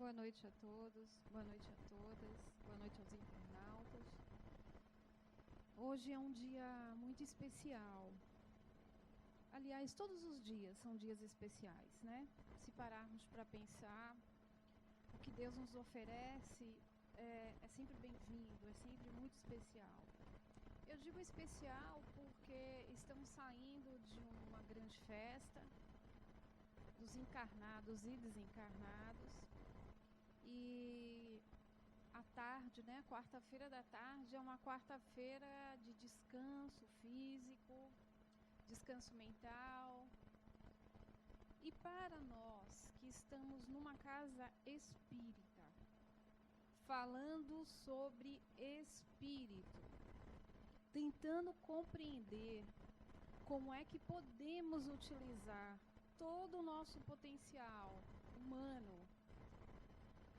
Boa noite a todos, boa noite a todas, boa noite aos internautas. Hoje é um dia muito especial. Aliás, todos os dias são dias especiais, né? Se pararmos para pensar, o que Deus nos oferece é sempre bem-vindo, é sempre muito especial. Eu digo especial porque estamos saindo de uma grande festa dos encarnados e desencarnados. E à tarde, né, quarta-feira da tarde, é uma quarta-feira de descanso físico, descanso mental. E para nós que estamos numa casa espírita, falando sobre espírito, tentando compreender como é que podemos utilizar todo o nosso potencial humano,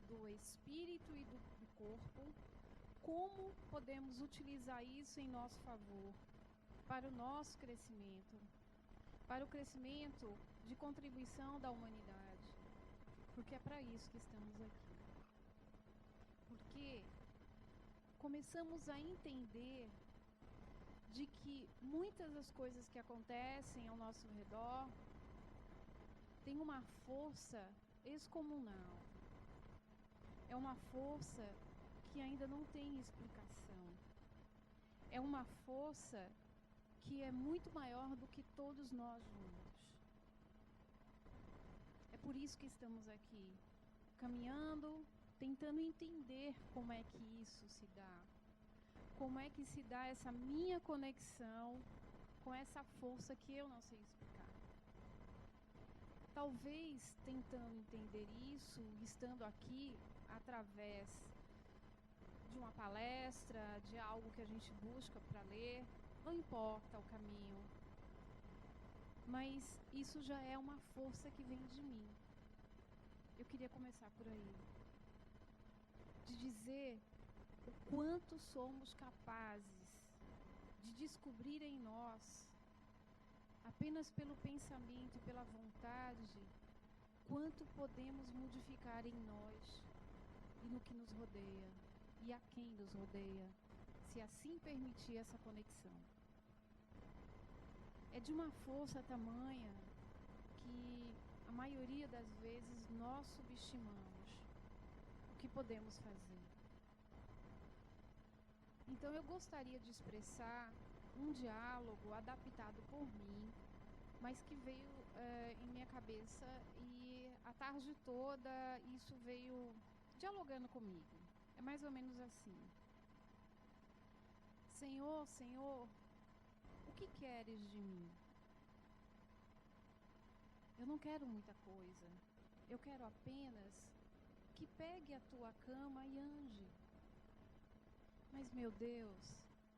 do espírito e do corpo, como podemos utilizar isso em nosso favor, para o nosso crescimento, para o crescimento de contribuição da humanidade, porque é para isso que estamos aqui. Porque começamos a entender de que muitas das coisas que acontecem ao nosso redor têm uma força excomunal. É uma força que ainda não tem explicação. É uma força que é muito maior do que todos nós juntos. É por isso que estamos aqui, caminhando, tentando entender como é que isso se dá. Como é que se dá essa minha conexão com essa força que eu não sei explicar. Talvez tentando entender isso, estando aqui através de uma palestra, de algo que a gente busca para ler, não importa o caminho, mas isso já é uma força que vem de mim. Eu queria começar por aí, de dizer o quanto somos capazes de descobrir em nós, apenas pelo pensamento e pela vontade, quanto podemos modificar em nós e no que nos rodeia e a quem nos rodeia, se assim permitir essa conexão. É de uma força tamanha que a maioria das vezes nós subestimamos o que podemos fazer. Então eu gostaria de expressar um diálogo adaptado por mim, mas que veio em minha cabeça e a tarde toda isso veio dialogando comigo. É mais ou menos assim. Senhor, Senhor, o que queres de mim? Eu não quero muita coisa. Eu quero apenas que pegue a tua cama e ande. Mas, meu Deus,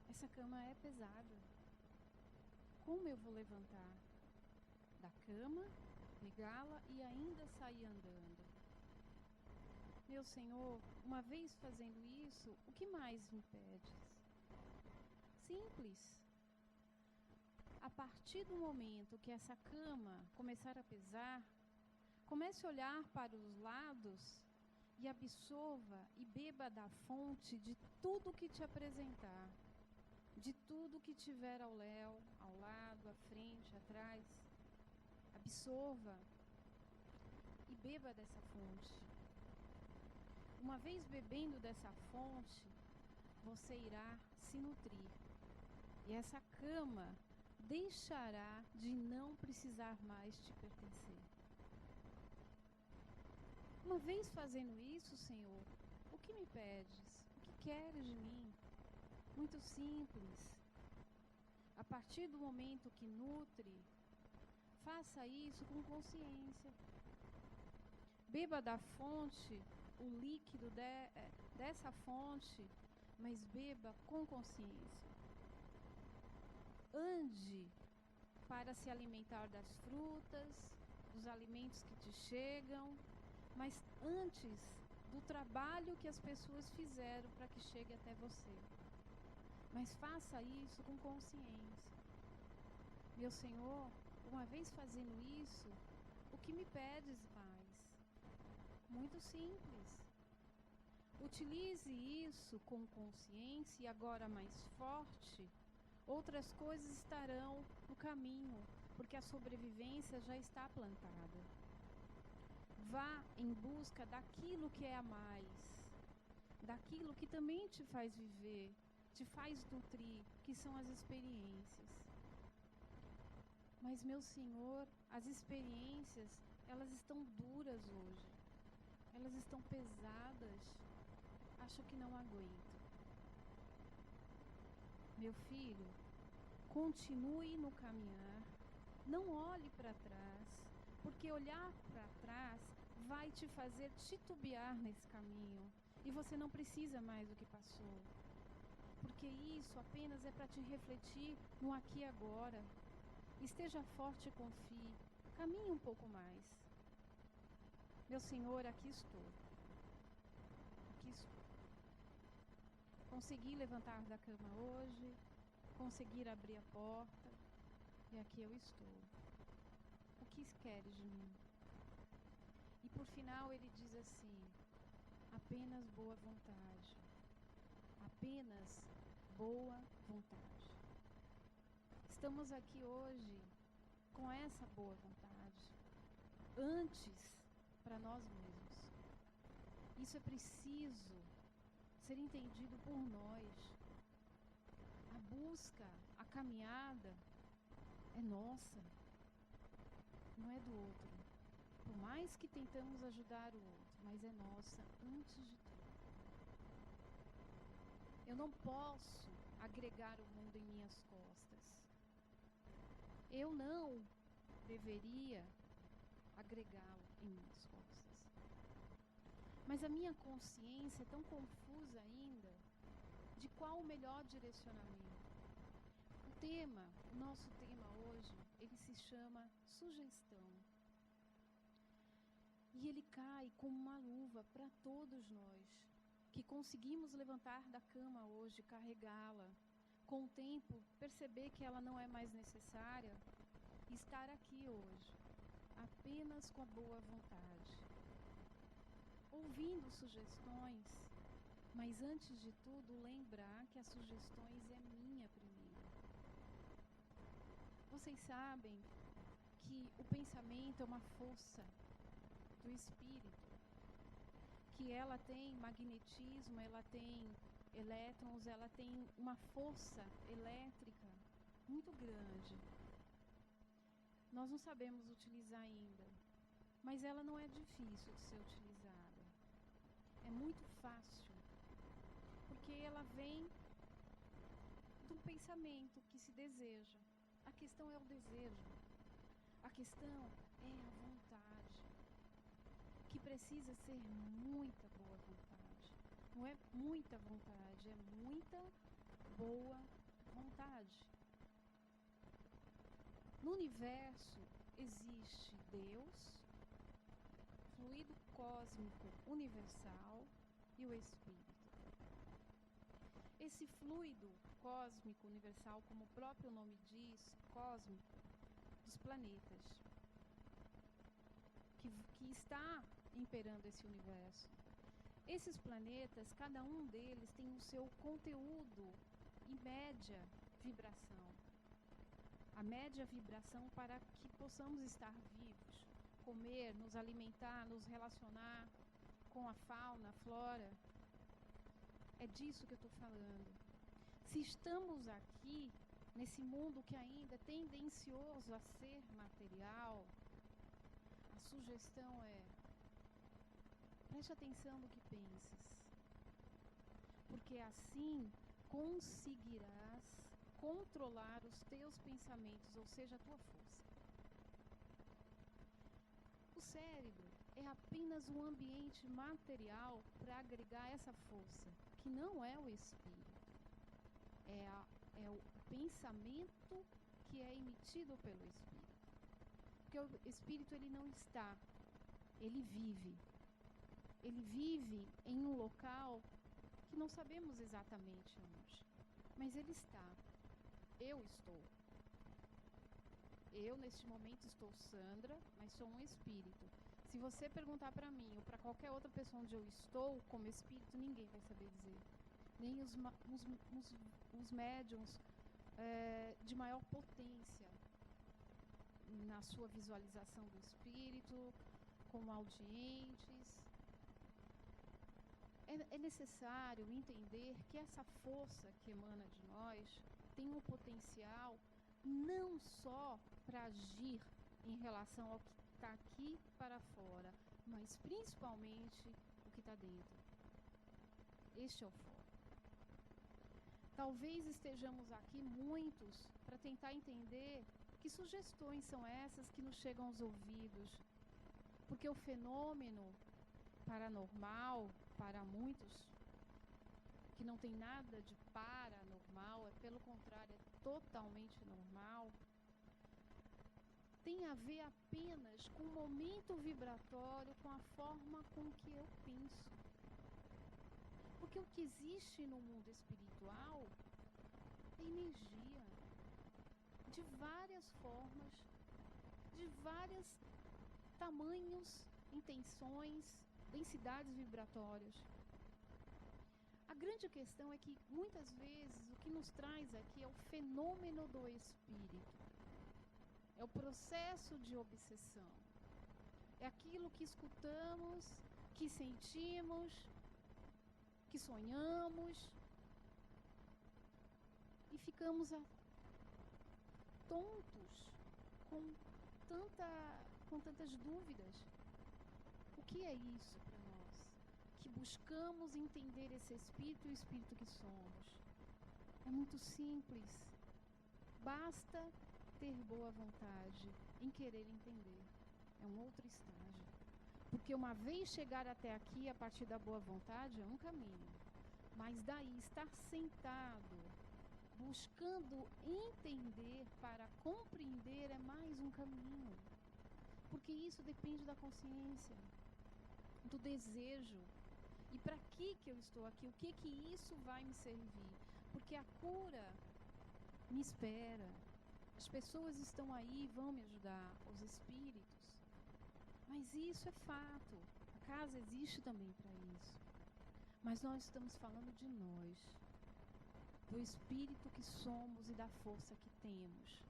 essa cama é pesada. Como eu vou levantar da cama, pegá-la e ainda sair andando? Meu Senhor, uma vez fazendo isso, o que mais me pedes? Simples. A partir do momento que essa cama começar a pesar, comece a olhar para os lados e absorva e beba da fonte de tudo que te apresentar, de tudo que tiver ao lado, à frente, atrás. Absorva e beba dessa fonte. Uma vez bebendo dessa fonte, você irá se nutrir. E essa cama deixará de não precisar mais te pertencer. Uma vez fazendo isso, Senhor, o que me pedes? O que queres de mim? Muito simples. A partir do momento que nutre, faça isso com consciência. Beba da fonte, o líquido dessa fonte, mas beba com consciência. Ande para se alimentar das frutas, dos alimentos que te chegam, mas antes do trabalho que as pessoas fizeram para que chegue até você. Mas faça isso com consciência. Meu Senhor, uma vez fazendo isso, o que me pedes mais? muito simples. Utilize isso com consciência e agora mais forte, outras coisas estarão no caminho, porque a sobrevivência já está plantada. Vá em busca daquilo que é a mais, daquilo que também te faz viver, te faz nutrir, que são as experiências. Mas, meu Senhor, as experiências, elas estão duras hoje. Elas estão pesadas. Acho que não aguento. Meu filho, continue no caminhar. Não olhe para trás, porque olhar para trás vai te fazer titubear nesse caminho. E você não precisa mais do que passou. Porque isso apenas é para te refletir no aqui e agora. Esteja forte e confie. Caminhe um pouco mais. Meu Senhor, aqui estou. Aqui estou. Consegui levantar da cama hoje. Consegui abrir a porta. E aqui eu estou. O que queres de mim? E por final ele diz assim: apenas boa vontade. Apenas boa vontade. Estamos aqui hoje com essa boa vontade. Antes, para nós mesmos. Isso é preciso ser entendido por nós. A busca, a caminhada é nossa, não é do outro. Por mais que tentamos ajudar o outro, mas é nossa antes de tudo. Eu não posso agregar o mundo em minhas costas. Eu não deveria agregá-lo em minhas costas. Mas a minha consciência é tão confusa ainda de qual o melhor direcionamento. O nosso tema hoje, ele se chama sugestão. E ele cai como uma luva para todos nós, que conseguimos levantar da cama hoje, carregá-la, com o tempo perceber que ela não é mais necessária, e estar aqui hoje, apenas com a boa vontade. Ouvindo sugestões, mas antes de tudo lembrar que as sugestões é minha primeiro. Vocês sabem que o pensamento é uma força do espírito, que ela tem magnetismo, ela tem elétrons, ela tem uma força elétrica muito grande. Nós não sabemos utilizar ainda, mas ela não é difícil de ser utilizada. É muito fácil, porque ela vem do pensamento que se deseja. A questão é o desejo. A questão é a vontade, que precisa ser muita boa vontade. Não é muita vontade, é muita boa vontade. No universo existe Deus, fluido cósmico universal e o Espírito. Esse fluido cósmico universal, como o próprio nome diz, cósmico, dos planetas, que está imperando esse universo. Esses planetas, cada um deles tem o seu conteúdo e média vibração. A média vibração para que possamos estar vivos, comer, nos alimentar, nos relacionar com a fauna, a flora. É disso que eu estou falando. Se estamos aqui, nesse mundo que ainda é tendencioso a ser material, a sugestão é: preste atenção no que pensas, porque assim conseguirás controlar os teus pensamentos, ou seja, a tua força. O cérebro é apenas um ambiente material para agregar essa força, que não é o espírito. É o pensamento que é emitido pelo espírito. Porque o espírito, ele não está, ele vive. Ele vive em um local que não sabemos exatamente onde, mas ele está. Eu estou. Eu, neste momento, estou Sandra, mas sou um espírito. Se você perguntar para mim ou para qualquer outra pessoa onde eu estou como espírito, ninguém vai saber dizer. Nem os médiums de maior potência na sua visualização do espírito, como audientes. É necessário entender que essa força que emana de nós tem um potencial não só para agir em relação ao que está aqui para fora, mas principalmente o que está dentro. Este é o foco. Talvez estejamos aqui muitos para tentar entender que sugestões são essas que nos chegam aos ouvidos, porque o fenômeno paranormal, para muitos, que não tem nada de paranormal, pelo contrário, é totalmente normal, tem a ver apenas com o momento vibratório, com a forma com que eu penso. Porque o que existe no mundo espiritual é energia, de várias formas, de vários tamanhos, intenções, densidades vibratórias. A grande questão é que, muitas vezes, o que nos traz aqui é o fenômeno do espírito. É o processo de obsessão. É aquilo que escutamos, que sentimos, que sonhamos e ficamos tontos com tantas dúvidas. O que é isso para nós? Que buscamos entender esse espírito e o espírito que somos. É muito simples. Basta ter boa vontade em querer entender. É um outro estágio. Porque uma vez chegar até aqui, a partir da boa vontade, é um caminho. Mas daí, estar sentado, buscando entender para compreender, é mais um caminho. Porque isso depende da consciência, do desejo. E para que eu estou aqui? O que isso vai me servir? Porque a cura me espera. As pessoas estão aí, vão me ajudar, os espíritos. Mas isso é fato. A casa existe também para isso. Mas nós estamos falando de nós, do espírito que somos e da força que temos.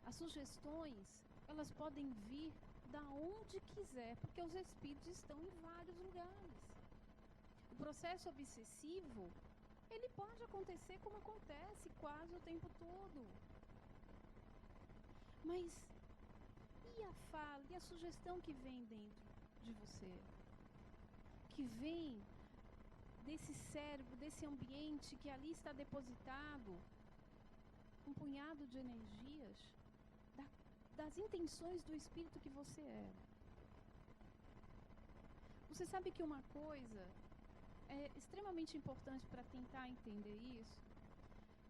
As sugestões, elas podem vir da onde quiser, porque os espíritos estão em vários lugares. O processo obsessivo, ele pode acontecer como acontece quase o tempo todo. Mas e a fala, e a sugestão que vem dentro de você? Que vem desse cérebro, desse ambiente que ali está depositado um punhado de energias das intenções do espírito que você é. Você sabe que uma coisa é extremamente importante para tentar entender isso,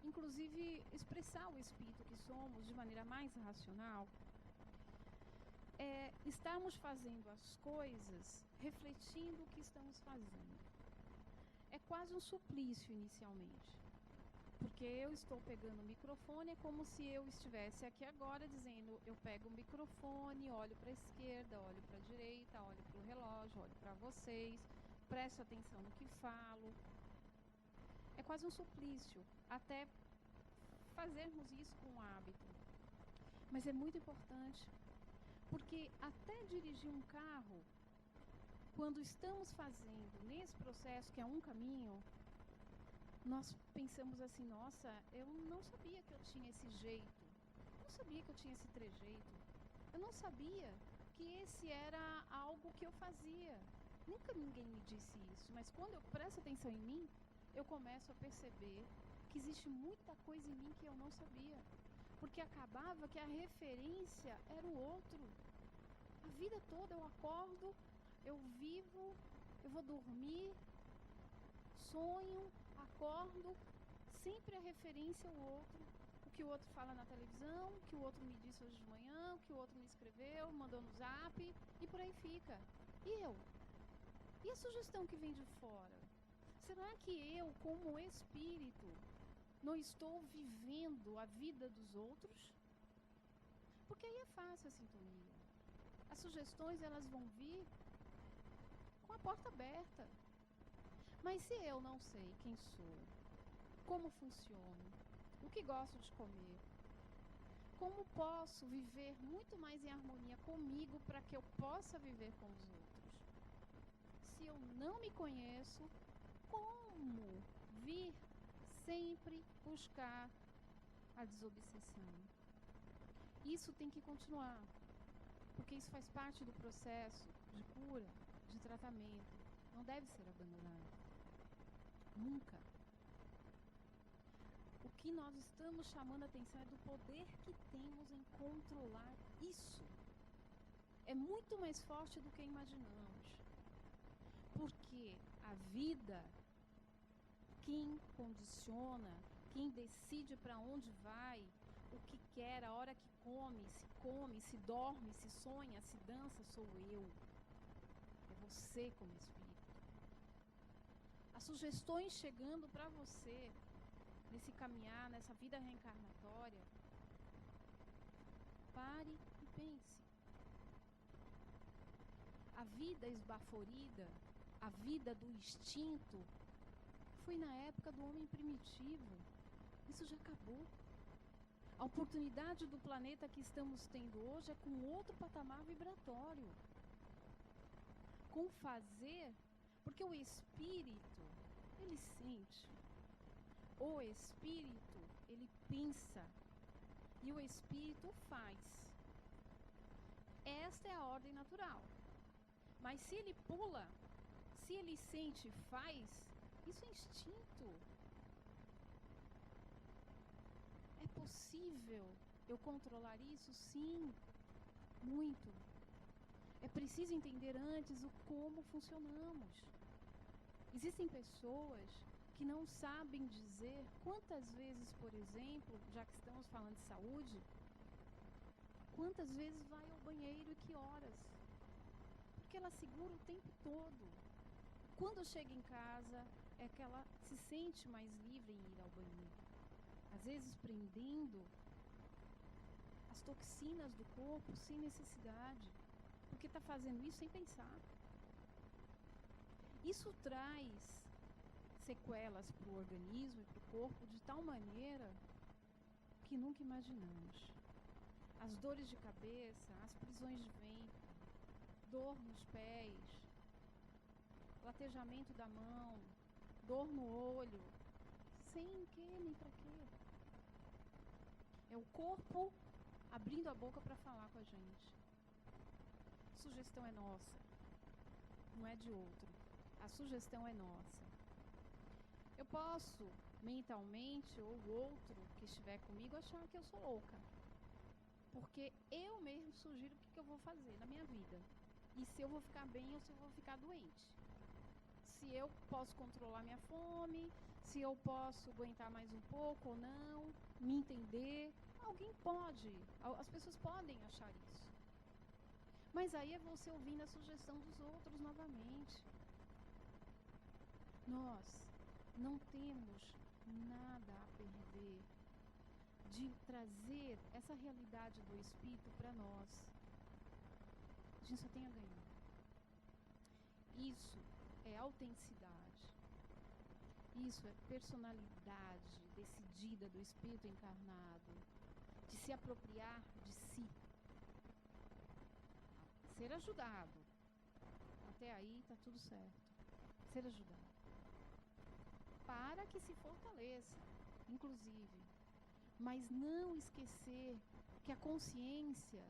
inclusive expressar o espírito que somos de maneira mais racional, é estarmos fazendo as coisas refletindo o que estamos fazendo. É quase um suplício inicialmente. Porque eu estou pegando o microfone, é como se eu estivesse aqui agora dizendo, eu pego o microfone, olho para a esquerda, olho para a direita, olho para o relógio, olho para vocês, presto atenção no que falo. É quase um suplício, até fazermos isso com hábito. Mas é muito importante, porque até dirigir um carro, quando estamos fazendo nesse processo, que é um caminho, nós pensamos assim, nossa, eu não sabia que eu tinha esse jeito, não sabia que eu tinha esse trejeito, eu não sabia que esse era algo que eu fazia. Nunca ninguém me disse isso, mas quando eu presto atenção em mim, eu começo a perceber que existe muita coisa em mim que eu não sabia, porque acabava que a referência era o outro. A vida toda eu acordo, eu vivo, eu vou dormir, sonho, acordo, sempre a referência ao outro. O que o outro fala na televisão, o que o outro me disse hoje de manhã, o que o outro me escreveu, mandou no zap, e por aí fica. E eu? E a sugestão que vem de fora? Será que eu, como espírito, não estou vivendo a vida dos outros? Porque aí é fácil a sintonia. As sugestões, elas vão vir com a porta aberta. Mas se eu não sei quem sou, como funciono, o que gosto de comer, como posso viver muito mais em harmonia comigo para que eu possa viver com os outros? Se eu não me conheço, como vir sempre buscar a desobsessão? Isso tem que continuar, porque isso faz parte do processo de cura, de tratamento. Não deve ser abandonado. Nunca. O que nós estamos chamando a atenção é do poder que temos em controlar isso. É muito mais forte do que imaginamos. Porque a vida, quem condiciona, quem decide para onde vai, o que quer, a hora que come, se dorme, se sonha, se dança, sou eu. É você como espírito. As sugestões chegando para você, nesse caminhar, nessa vida reencarnatória, pare e pense. A vida esbaforida, a vida do instinto, foi na época do homem primitivo. Isso já acabou. A oportunidade do planeta que estamos tendo hoje é com outro patamar vibratório. Com fazer, porque o espírito, ele sente. O espírito, ele pensa. E o espírito faz. Esta é a ordem natural. Mas se ele pula, se ele sente e faz, isso é instinto. É possível eu controlar isso? Sim, muito. É preciso entender antes o como funcionamos. Existem pessoas que não sabem dizer quantas vezes, por exemplo, já que estamos falando de saúde, quantas vezes vai ao banheiro e que horas. Porque ela segura o tempo todo. Quando chega em casa, é que ela se sente mais livre em ir ao banheiro. Às vezes prendendo as toxinas do corpo sem necessidade. Porque está fazendo isso sem pensar. Isso traz sequelas para o organismo e para o corpo de tal maneira que nunca imaginamos. As dores de cabeça, as prisões de ventre, dor nos pés, latejamento da mão, dor no olho, sem quê nem para quê. É o corpo abrindo a boca para falar com a gente. A sugestão é nossa, não é de outro. A sugestão é nossa. Eu posso, mentalmente, ou o outro que estiver comigo, achar que eu sou louca. Porque eu mesmo sugiro o que eu vou fazer na minha vida. E se eu vou ficar bem ou se eu vou ficar doente. Se eu posso controlar minha fome, se eu posso aguentar mais um pouco ou não, me entender. Alguém pode, as pessoas podem achar isso. Mas aí é você ouvindo a sugestão dos outros novamente. Nós não temos nada a perder de trazer essa realidade do espírito para nós. A gente só tem a ganhar. Isso é autenticidade. Isso é personalidade decidida do espírito encarnado, de se apropriar de si. Ser ajudado. Até aí está tudo certo. Ser ajudado. Para que se fortaleça, inclusive. Mas não esquecer que a consciência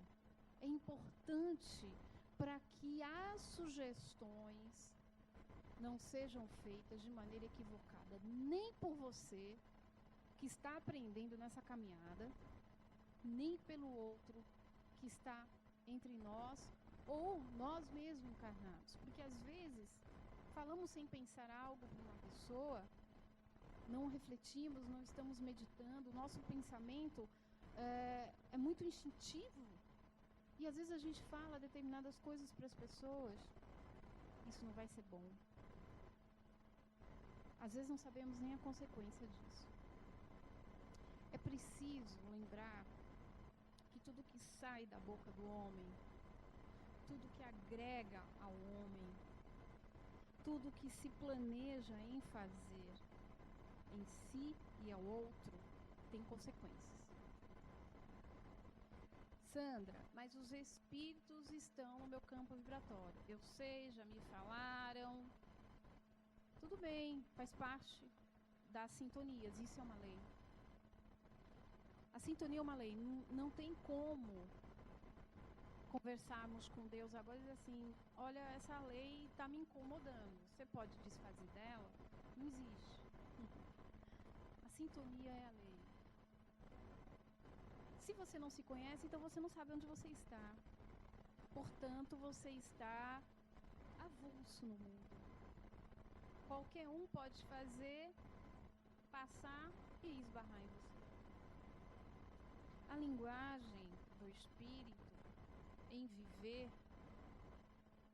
é importante para que as sugestões não sejam feitas de maneira equivocada, nem por você que está aprendendo nessa caminhada, nem pelo outro que está entre nós ou nós mesmos encarnados. Porque às vezes falamos sem pensar algo para uma pessoa, não refletimos, não estamos meditando, o nosso pensamento é muito instintivo. E às vezes a gente fala determinadas coisas para as pessoas, isso não vai ser bom. Às vezes não sabemos nem a consequência disso. É preciso lembrar que tudo que sai da boca do homem, tudo que agrega ao homem, tudo que se planeja em fazer em si e ao outro, tem consequências. Sandra, mas os espíritos estão no meu campo vibratório. Eu sei, já me falaram. Tudo bem, faz parte das sintonias, isso é uma lei. A sintonia é uma lei, não tem como conversarmos com Deus agora e dizer assim, olha, essa lei está me incomodando, você pode desfazer dela? Não existe. A sintonia é a lei. Se você não se conhece, então você não sabe onde você está. Portanto, você está avulso no mundo. Qualquer um pode fazer, passar e esbarrar em você. A linguagem do espírito em viver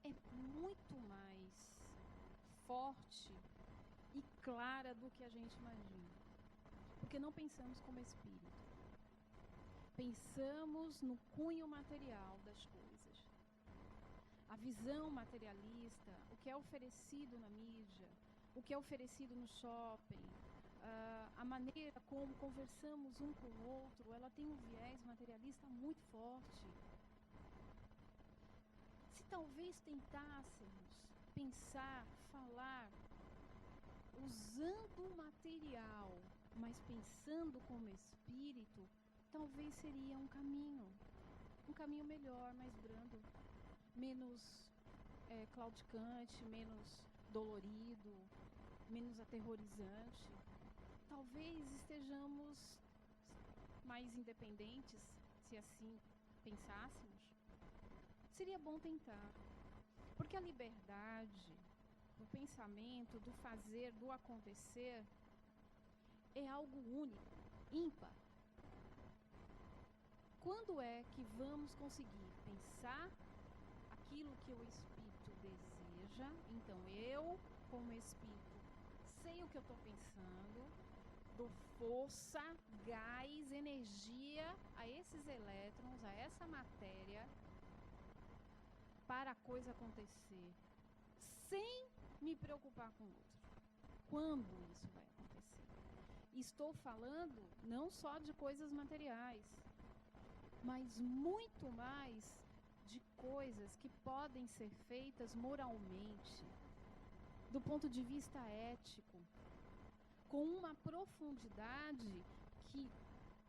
é muito mais forte e clara do que a gente imagina. Porque não pensamos como espírito. Pensamos no cunho material das coisas. A visão materialista, o que é oferecido na mídia, o que é oferecido no shopping, a maneira como conversamos um com o outro, ela tem um viés materialista muito forte. Se talvez tentássemos pensar, falar, usando o material, mas pensando como espírito, talvez seria um caminho melhor, mais brando, menos claudicante, menos dolorido, menos aterrorizante. Talvez estejamos mais independentes, se assim pensássemos. Seria bom tentar, porque a liberdade, o pensamento, do fazer, do acontecer, é algo único, ímpar. Quando é que vamos conseguir pensar aquilo que o espírito deseja? Então eu, como espírito, sei o que eu estou pensando, dou força, gás, energia a esses elétrons, a essa matéria, para a coisa acontecer, sem me preocupar com o outro. Quando isso vai acontecer? Estou falando não só de coisas materiais, mas muito mais de coisas que podem ser feitas moralmente, do ponto de vista ético, com uma profundidade que,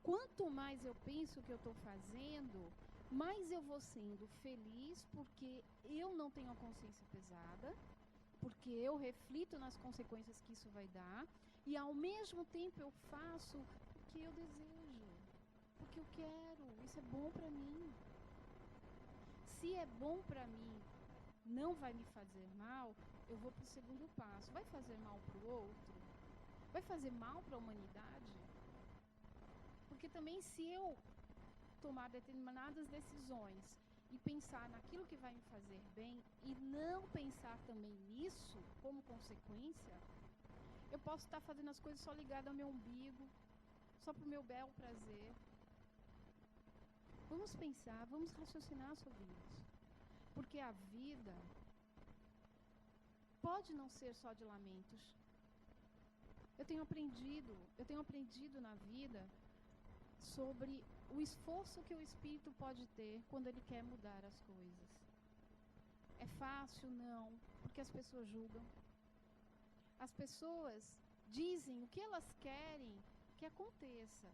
quanto mais eu penso o que eu estou fazendo, mais eu vou sendo feliz, porque eu não tenho a consciência pesada, porque eu reflito nas consequências que isso vai dar, e ao mesmo tempo eu faço porque eu desejo, porque eu quero, isso é bom para mim. Se é bom para mim, não vai me fazer mal, eu vou para o segundo passo. Vai fazer mal para o outro? Vai fazer mal para a humanidade? Porque também se eu tomar determinadas decisões e pensar naquilo que vai me fazer bem e não pensar também nisso como consequência, eu posso estar fazendo as coisas só ligadas ao meu umbigo, só para o meu belo prazer. Vamos pensar, vamos raciocinar sobre isso. Porque a vida pode não ser só de lamentos. Eu tenho aprendido na vida sobre o esforço que o espírito pode ter quando ele quer mudar as coisas. É fácil? Não, porque as pessoas julgam. As pessoas dizem o que elas querem que aconteça.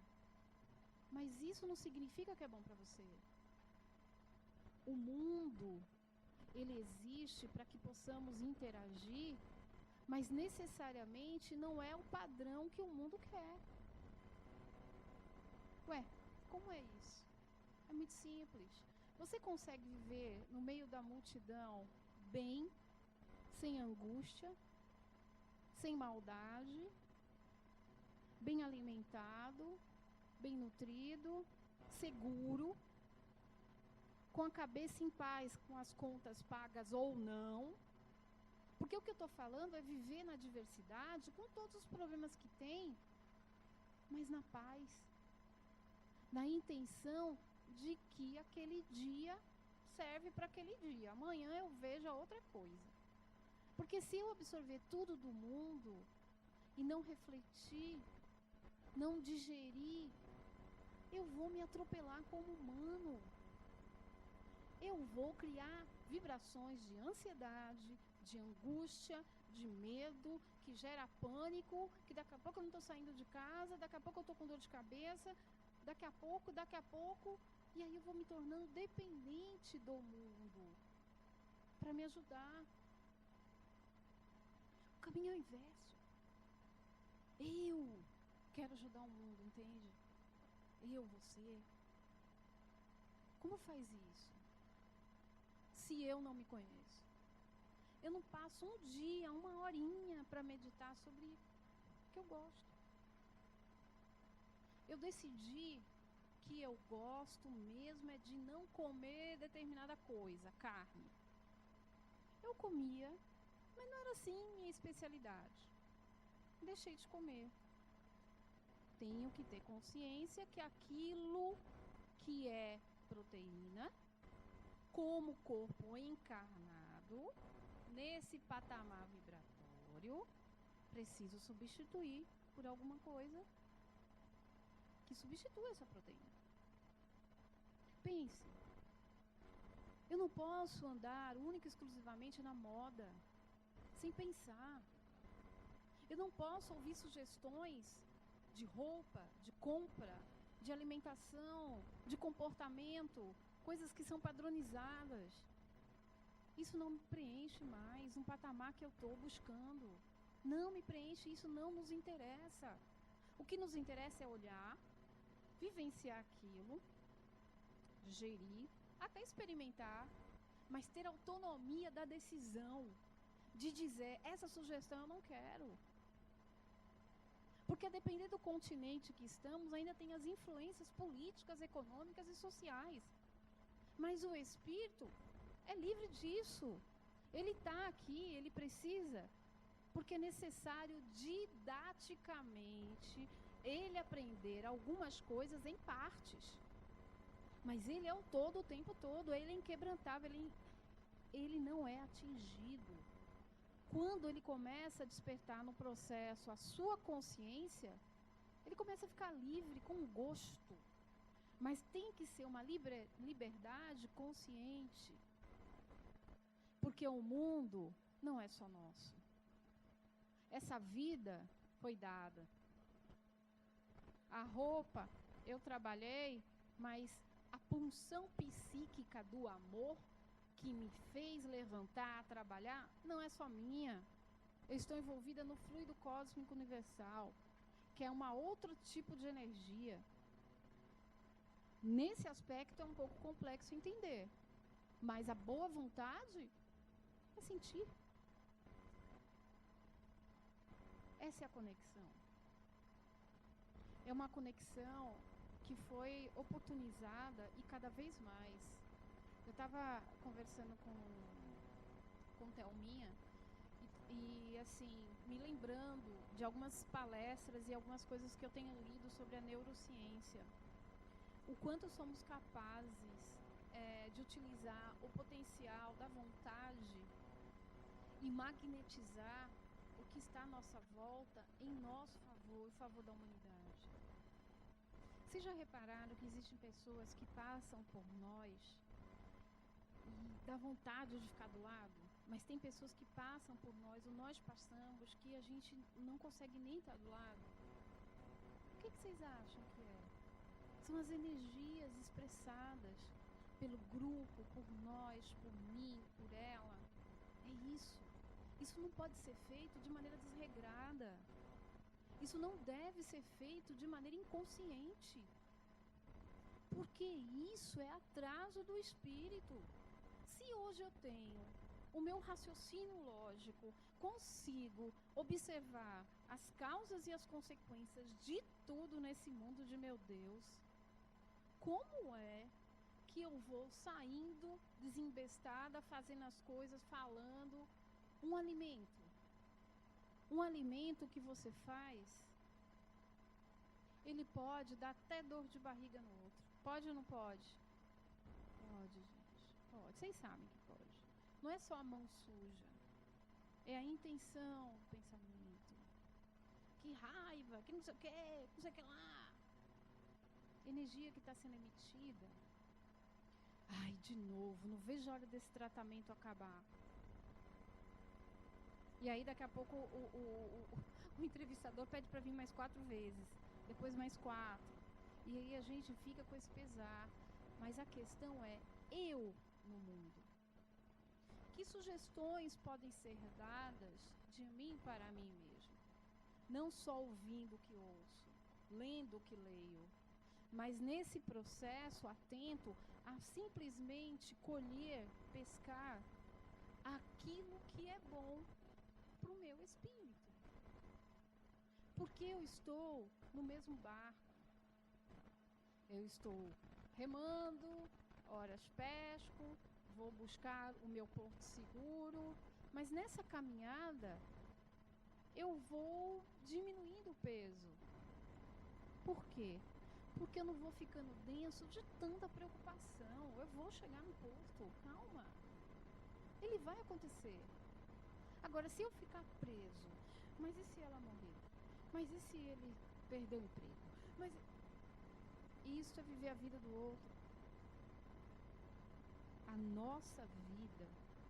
Mas isso não significa que é bom para você. O mundo, ele existe para que possamos interagir, mas necessariamente não é o padrão que o mundo quer. Ué, como é isso? É muito simples. Você consegue viver no meio da multidão bem, sem angústia, sem maldade, bem alimentado, bem nutrido, seguro, com a cabeça em paz, com as contas pagas ou não. Porque o que eu estou falando é viver na diversidade, com todos os problemas que tem, mas na paz, na intenção de que aquele dia serve para aquele dia. Amanhã eu vejo outra coisa. Porque se eu absorver tudo do mundo e não refletir, não digerir, eu vou me atropelar como humano. Eu vou criar vibrações de ansiedade, de angústia, de medo, que gera pânico, que daqui a pouco eu não estou saindo de casa, daqui a pouco eu estou com dor de cabeça, daqui a pouco, e aí eu vou me tornando dependente do mundo para me ajudar. O caminho é o inverso. Eu quero ajudar o mundo, entende? Você. Como faz isso? Se eu não me conheço. Eu não passo um dia, uma horinha para meditar sobre o que eu gosto. Eu decidi que eu gosto mesmo é de não comer determinada coisa, carne. Eu comia, mas não era assim minha especialidade. Deixei de comer. Tenho que ter consciência que aquilo que é proteína, como corpo encarnado, nesse patamar vibratório, preciso substituir por alguma coisa que substitua essa proteína. Pense, eu não posso andar única e exclusivamente na moda, sem pensar. Eu não posso ouvir sugestões de roupa, de compra, de alimentação, de comportamento, coisas que são padronizadas. Isso não me preenche mais, um patamar que eu estou buscando. Não me preenche, isso não nos interessa. O que nos interessa é olhar, vivenciar aquilo, digerir, até experimentar, mas ter autonomia da decisão de dizer, essa sugestão eu não quero. Porque a depender do continente que estamos, ainda tem as influências políticas, econômicas e sociais. Mas o espírito é livre disso. Ele está aqui, ele precisa, porque é necessário didaticamente ele aprender algumas coisas em partes. Mas ele é o todo o tempo todo, ele é inquebrantável, ele não é atingido. Quando ele começa a despertar no processo a sua consciência, ele começa a ficar livre com gosto. Mas tem que ser uma liberdade consciente. Porque o mundo não é só nosso. Essa vida foi dada. A roupa, eu trabalhei, mas a pulsão psíquica do amor que me fez levantar, trabalhar, não é só minha. Eu estou envolvida no fluido cósmico universal, que é uma outro tipo de energia. Nesse aspecto é um pouco complexo entender, mas a boa vontade é sentir. Essa é a conexão. É uma conexão que foi oportunizada e cada vez mais. Eu estava conversando com Thelminha e assim, me lembrando de algumas palestras e algumas coisas que eu tenho lido sobre a neurociência. O quanto somos capazes de utilizar o potencial da vontade e magnetizar o que está à nossa volta em nosso favor, em favor da humanidade. Vocês já repararam que existem pessoas que passam por nós e dá vontade de ficar do lado, mas tem pessoas que passam por nós, ou nós passamos, que a gente não consegue nem estar do lado? O que vocês acham que é? São as energias expressadas pelo grupo, por nós, por mim, por ela. É isso. Isso não pode ser feito de maneira desregrada. Isso não deve ser feito de maneira inconsciente. Porque isso é atraso do espírito. Se hoje eu tenho o meu raciocínio lógico, consigo observar as causas e as consequências de tudo nesse mundo de meu Deus, como é que eu vou saindo desembestada, fazendo as coisas, falando um alimento? Um alimento que você faz, ele pode dar até dor de barriga no outro. Pode ou não pode? Pode, gente. Pode, vocês sabem que pode. Não é só a mão suja. É a intenção do pensamento. Que raiva, que não sei o que, não sei o que lá. Energia que está sendo emitida. Ai, de novo, não vejo a hora desse tratamento acabar. E aí daqui a pouco o entrevistador pede para vir mais 4 vezes. Depois mais 4. E aí a gente fica com esse pesar. Mas a questão é eu no mundo. Que sugestões podem ser dadas de mim para mim mesmo? Não só ouvindo o que ouço, lendo o que leio, mas nesse processo atento a simplesmente colher, pescar aquilo que é bom para o meu espírito. Porque eu estou no mesmo barco. Eu estou remando, horas pesco, vou buscar o meu porto seguro, mas nessa caminhada eu vou diminuindo o peso. Por quê? Porque eu não vou ficando denso de tanta preocupação. Eu vou chegar no porto, calma. Ele vai acontecer. Agora, se eu ficar preso, mas e se ela morrer? Mas e se ele perder o emprego? Mas isso é viver a vida do outro. A nossa vida,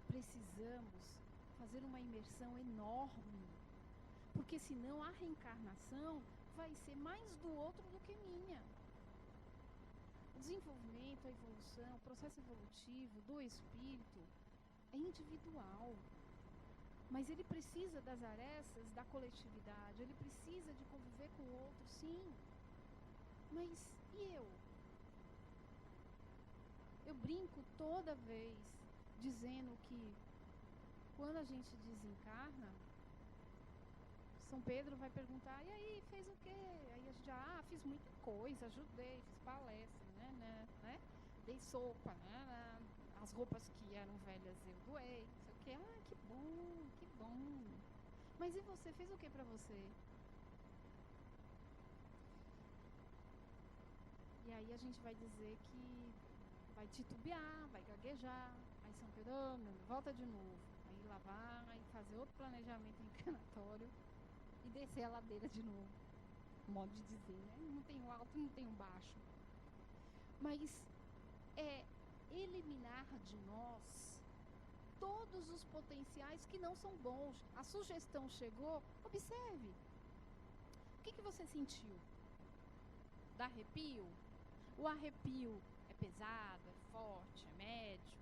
precisamos fazer uma imersão enorme. Porque senão a reencarnação vai ser mais do outro do que minha. O desenvolvimento, a evolução, o processo evolutivo do espírito é individual. Mas ele precisa das arestas da coletividade, ele precisa de conviver com o outro, sim. Mas e eu? Eu brinco toda vez dizendo que quando a gente desencarna, São Pedro vai perguntar, e aí, fez o quê? Aí a gente já, fiz muita coisa, ajudei, fiz palestra, né? Dei sopa, né? As roupas que eram velhas eu doei, não sei o quê. Que bom, que bom. Mas e você, fez o quê para você? E aí a gente vai dizer que vai titubear, vai gaguejar. Aí São Pedro, volta de novo. Aí lá vai fazer outro planejamento encarnatório e descer a ladeira de novo. Modo de dizer, né? Não tem o alto, não tem o baixo. Mas é eliminar de nós todos os potenciais que não são bons. A sugestão chegou, observe. O que você sentiu? Dá arrepio? O arrepio é pesado, é forte, é médio?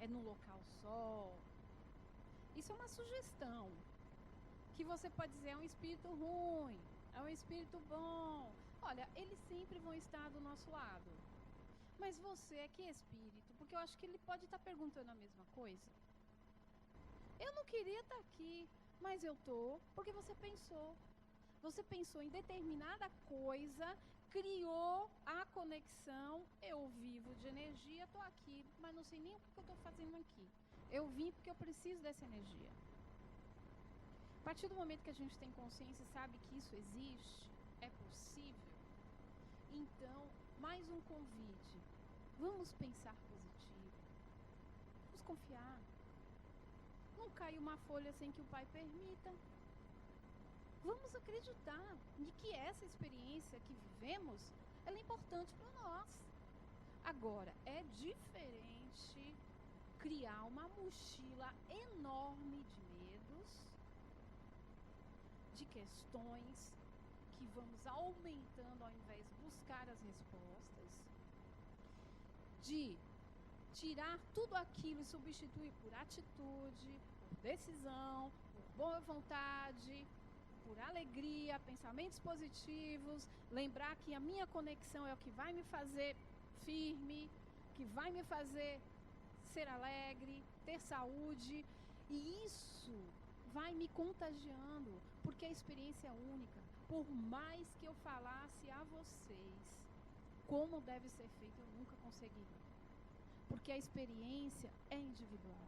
É no local só? Isso é uma sugestão. Que você pode dizer, é um espírito ruim, é um espírito bom. Olha, eles sempre vão estar do nosso lado. Mas você é que espírito? Porque eu acho que ele pode estar perguntando a mesma coisa. Eu não queria estar aqui, mas eu estou porque você pensou. Você pensou em determinada coisa, criou a conexão, eu vivo de energia, estou aqui, mas não sei nem o que eu estou fazendo aqui. Eu vim porque eu preciso dessa energia. A partir do momento que a gente tem consciência e sabe que isso existe, é possível, então, mais um convite. Vamos pensar positivo. Vamos confiar. Não cai uma folha sem que o Pai permita. Vamos acreditar de que essa experiência que vivemos, ela é importante para nós. Agora, é diferente criar uma mochila enorme de medos, de questões que vamos aumentando ao invés de buscar as respostas, de tirar tudo aquilo e substituir por atitude, por decisão, por boa vontade, por alegria, pensamentos positivos, lembrar que a minha conexão é o que vai me fazer firme, que vai me fazer ser alegre, ter saúde, e isso vai me contagiando, porque a experiência é única. Por mais que eu falasse a vocês como deve ser feito, eu nunca conseguiria, porque a experiência é individual.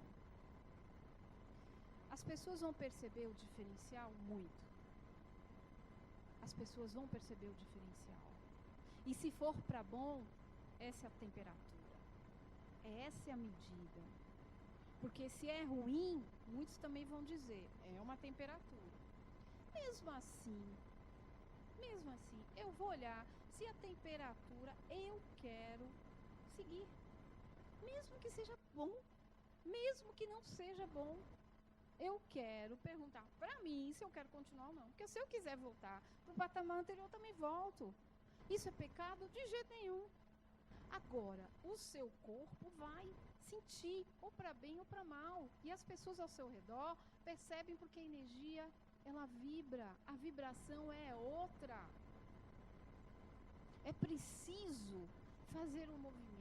As pessoas vão perceber o diferencial muito. As pessoas vão perceber o diferencial. E se for para bom, essa é a temperatura. Essa é a medida. Porque se é ruim, muitos também vão dizer, é uma temperatura. Mesmo assim, eu vou olhar se a temperatura eu quero seguir. Mesmo que seja bom, mesmo que não seja bom, eu quero perguntar para mim se eu quero continuar ou não. Porque se eu quiser voltar para o patamar anterior, eu também volto. Isso é pecado? De jeito nenhum. Agora, o seu corpo vai sentir, ou para bem ou para mal. E as pessoas ao seu redor percebem porque a energia, ela vibra. A vibração é outra. É preciso fazer um movimento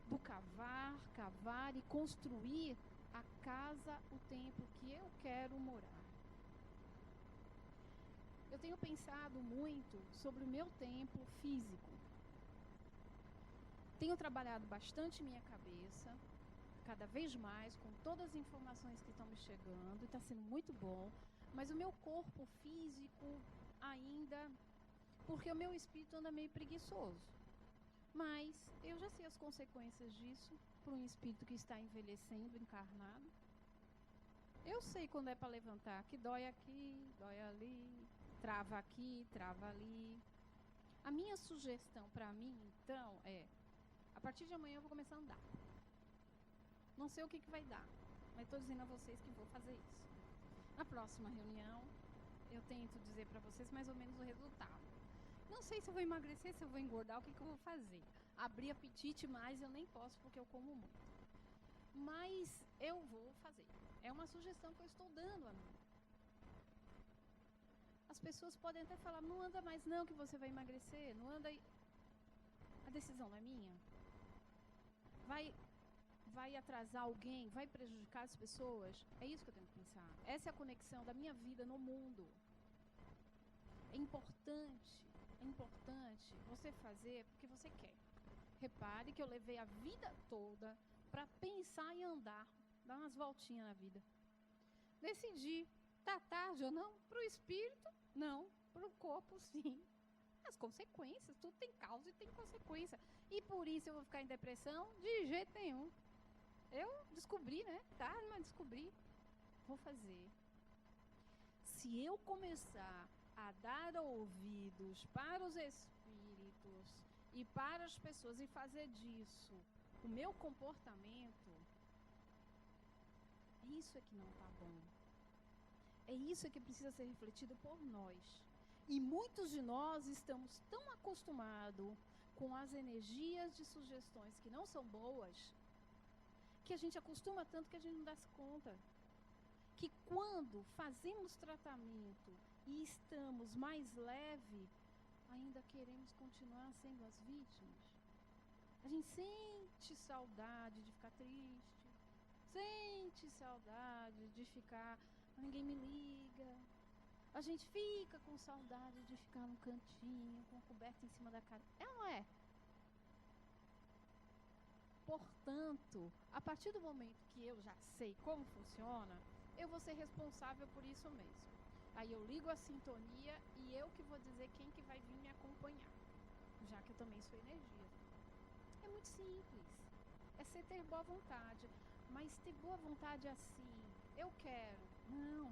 do cavar e construir a casa, o templo que eu quero morar. Eu tenho pensado muito sobre o meu templo físico. Tenho trabalhado bastante minha cabeça, cada vez mais, com todas as informações que estão me chegando, e está sendo muito bom. Mas o meu corpo físico ainda, porque o meu espírito anda meio preguiçoso. Mas eu já sei as consequências disso para um espírito que está envelhecendo, encarnado. Eu sei quando é para levantar, que dói aqui, dói ali, trava aqui, trava ali. A minha sugestão para mim, então, é: a partir de amanhã eu vou começar a andar. Não sei o que vai dar, mas estou dizendo a vocês que vou fazer isso. Na próxima reunião, eu tento dizer para vocês mais ou menos o resultado. Não sei se eu vou emagrecer, se eu vou engordar, o que eu vou fazer. Abrir apetite mais eu nem posso porque eu como muito. Mas eu vou fazer. É uma sugestão que eu estou dando a mim. As pessoas podem até falar, não anda mais não que você vai emagrecer, não anda aí. A decisão não é minha. Vai atrasar alguém, vai prejudicar as pessoas? É isso que eu tenho que pensar. Essa é a conexão da minha vida no mundo. É importante você fazer porque você quer. Repare que eu levei a vida toda para pensar em andar, dar umas voltinhas na vida. Decidi, tá tarde ou não? Para o espírito, não. Para o corpo, sim. As consequências, tudo tem causa e tem consequência. E por isso eu vou ficar em depressão? De jeito nenhum. Eu descobri, né? Tá, mas descobri. Vou fazer. Se eu começar a dar ouvidos para os espíritos e para as pessoas e fazer disso o meu comportamento, isso é que não está bom. É isso que precisa ser refletido por nós. E muitos de nós estamos tão acostumados com as energias de sugestões que não são boas, que a gente acostuma tanto que a gente não dá conta. Que quando fazemos tratamento e estamos mais leve, ainda queremos continuar sendo as vítimas. A gente sente saudade de ficar triste, sente saudade de ficar, ninguém me liga. A gente fica com saudade de ficar no cantinho, com a coberta em cima da cara. É ou não é? Portanto, a partir do momento que eu já sei como funciona, eu vou ser responsável por isso mesmo. Aí eu ligo a sintonia e eu que vou dizer quem que vai vir me acompanhar, já que eu também sou energia. É muito simples. É você ter boa vontade. Mas ter boa vontade assim, eu quero. Não.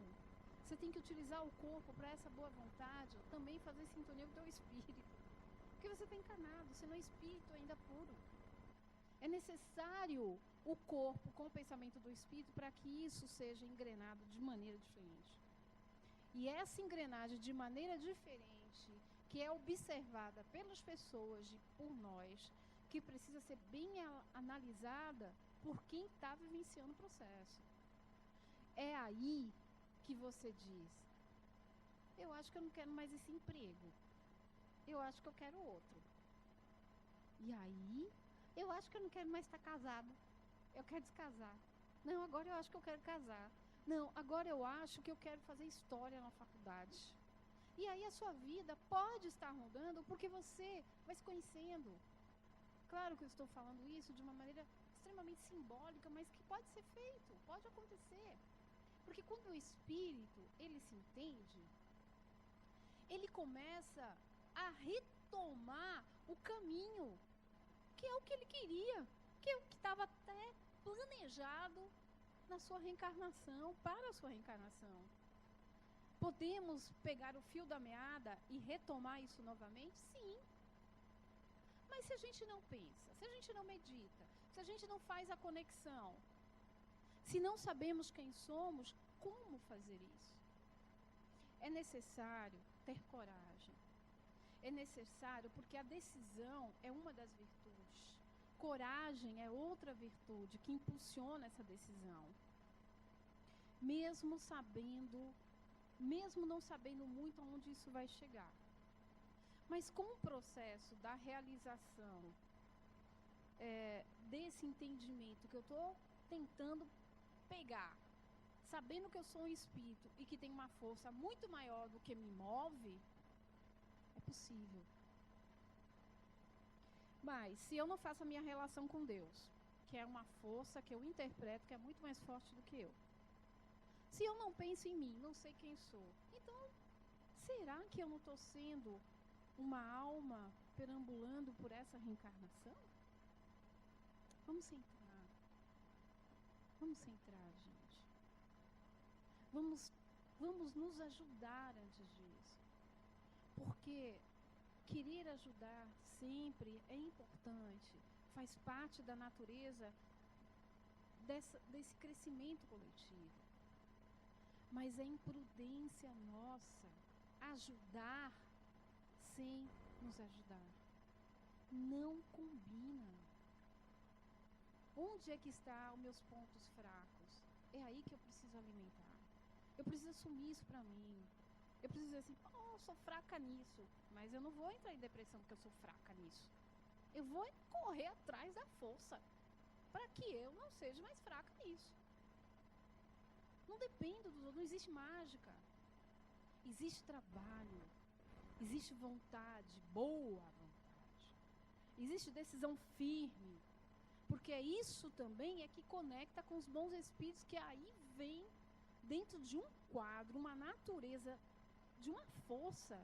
Você tem que utilizar o corpo para essa boa vontade, também fazer sintonia com o teu espírito. Porque você está encarnado, você não é espírito ainda puro. É necessário o corpo com o pensamento do espírito para que isso seja engrenado de maneira diferente. E essa engrenagem de maneira diferente, que é observada pelas pessoas e por nós, que precisa ser bem analisada por quem está vivenciando o processo. É aí que você diz, eu acho que eu não quero mais esse emprego. Eu acho que eu quero outro. E aí, eu acho que eu não quero mais estar casado. Eu quero descasar. Não, agora eu acho que eu quero casar. Não, agora eu acho que eu quero fazer história na faculdade. E aí a sua vida pode estar mudando porque você vai se conhecendo. Claro que eu estou falando isso de uma maneira extremamente simbólica, mas que pode ser feito, pode acontecer. Porque quando o espírito, ele se entende, ele começa a retomar o caminho, que é o que ele queria, que estava até planejado na sua reencarnação, para a sua reencarnação. Podemos pegar o fio da meada e retomar isso novamente? Sim. Mas se a gente não pensa, se a gente não medita, se a gente não faz a conexão, se não sabemos quem somos, como fazer isso? É necessário ter coragem. É necessário, porque a decisão é uma das virtudes. Coragem é outra virtude que impulsiona essa decisão. Mesmo não sabendo muito aonde isso vai chegar. Mas com o processo da realização desse entendimento que eu estou tentando pegar, sabendo que eu sou um espírito e que tem uma força muito maior do que me move, é possível. Mas se eu não faço a minha relação com Deus, que é uma força que eu interpreto que é muito mais forte do que eu, se eu não penso em mim, não sei quem sou, então será que eu não estou sendo uma alma perambulando por essa reencarnação? Vamos centrar. Vamos centrar, gente. Vamos nos ajudar antes disso. Porque querer ajudar sempre é importante. Faz parte da natureza desse crescimento coletivo. Mas é imprudência nossa ajudar sem nos ajudar. Não combina. Onde é que estão os meus pontos fracos? É aí que eu preciso alimentar. Eu preciso assumir isso para mim. Eu preciso dizer assim, eu sou fraca nisso. Mas eu não vou entrar em depressão porque eu sou fraca nisso. Eu vou correr atrás da força para que eu não seja mais fraca nisso. Não depende dos outros, não existe mágica. Existe trabalho. Existe vontade, boa vontade. Existe decisão firme. Porque isso também é que conecta com os bons espíritos que aí vem dentro de um quadro, uma natureza, de uma força,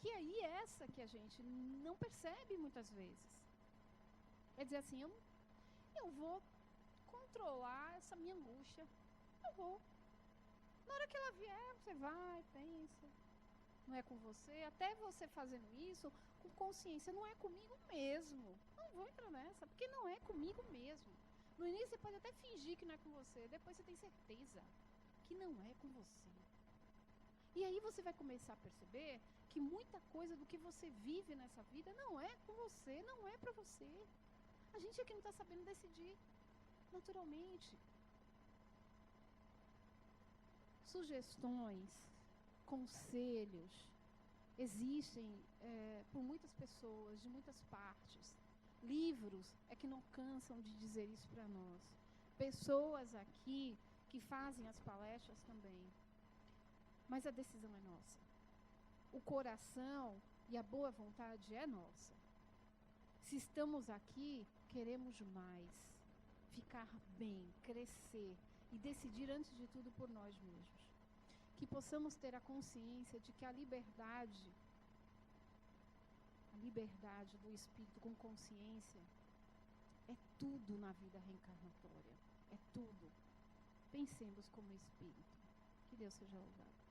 que aí é essa que a gente não percebe muitas vezes. É dizer assim, eu vou controlar essa minha angústia. Eu vou. Na hora que ela vier, você vai, pensa. Não é com você. Até você fazendo isso com consciência, não é comigo mesmo. Não vou entrar nessa, porque não é comigo mesmo. No início você pode até fingir que não é com você, depois você tem certeza que não é com você. E aí você vai começar a perceber que muita coisa do que você vive nessa vida não é com você, não é para você. A gente é que não está sabendo decidir naturalmente. Sugestões, conselhos, existem por muitas pessoas, de muitas partes. Livros é que não cansam de dizer isso para nós. Pessoas aqui que fazem as palestras também. Mas a decisão é nossa. O coração e a boa vontade é nossa. Se estamos aqui, queremos mais. Ficar bem, crescer e decidir antes de tudo por nós mesmos. Que possamos ter a consciência de que a liberdade do espírito com consciência é tudo na vida reencarnatória. É tudo. Pensemos como espírito. Que Deus seja louvado.